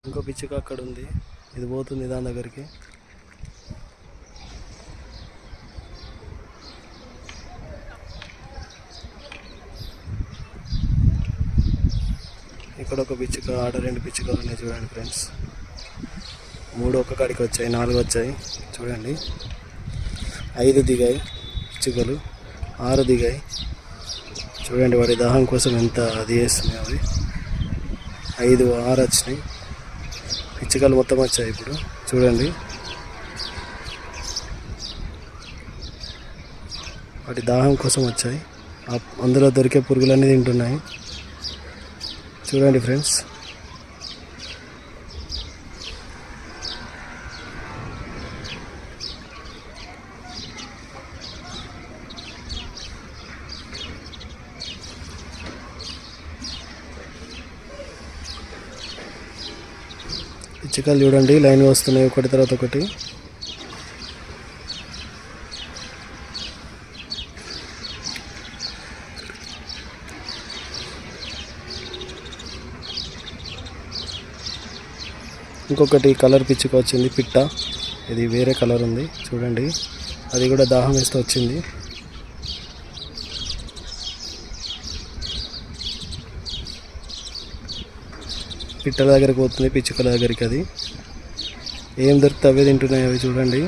ఇంకో పిచ్చుక అక్కడ ఉంది, ఇది పోతుంది దాని దగ్గరికి. ఇక్కడ ఒక పిచ్చుక, ఆడ 2 పిచ్చుకలు ఉన్నాయి చూడండి ఫ్రెండ్స్. 3 ఒక్క కాడికి వచ్చాయి, 4 వచ్చాయి చూడండి. 5 దిగాయి పిచ్చుకలు, 6 దిగాయి చూడండి. వాడి దాహం కోసం ఎంత అది చేస్తున్నాయి అవి. 5, 6 వచ్చినాయి పిచ్చుకలు మొత్తం వచ్చాయి ఇప్పుడు చూడండి. వాటి దాహం కోసం వచ్చాయి, అందులో దొరికే పురుగులన్నీ తింటున్నాయి చూడండి ఫ్రెండ్స్. పిచ్చుకలు చూడండి లైన్ వస్తున్నాయి ఒకటి తర్వాత ఒకటి. ఇంకొకటి కలర్ పిచ్చుక వచ్చింది, పిట్ట. ఇది వేరే కలర్ ఉంది చూడండి, అది కూడా దాహం వేస్తూ వచ్చింది. పిట్టల దగ్గరికి పోతుంది, పిచ్చుకల దగ్గరికి. అది ఏం దొరికితే అవే తింటున్నాయి అవి చూడండి.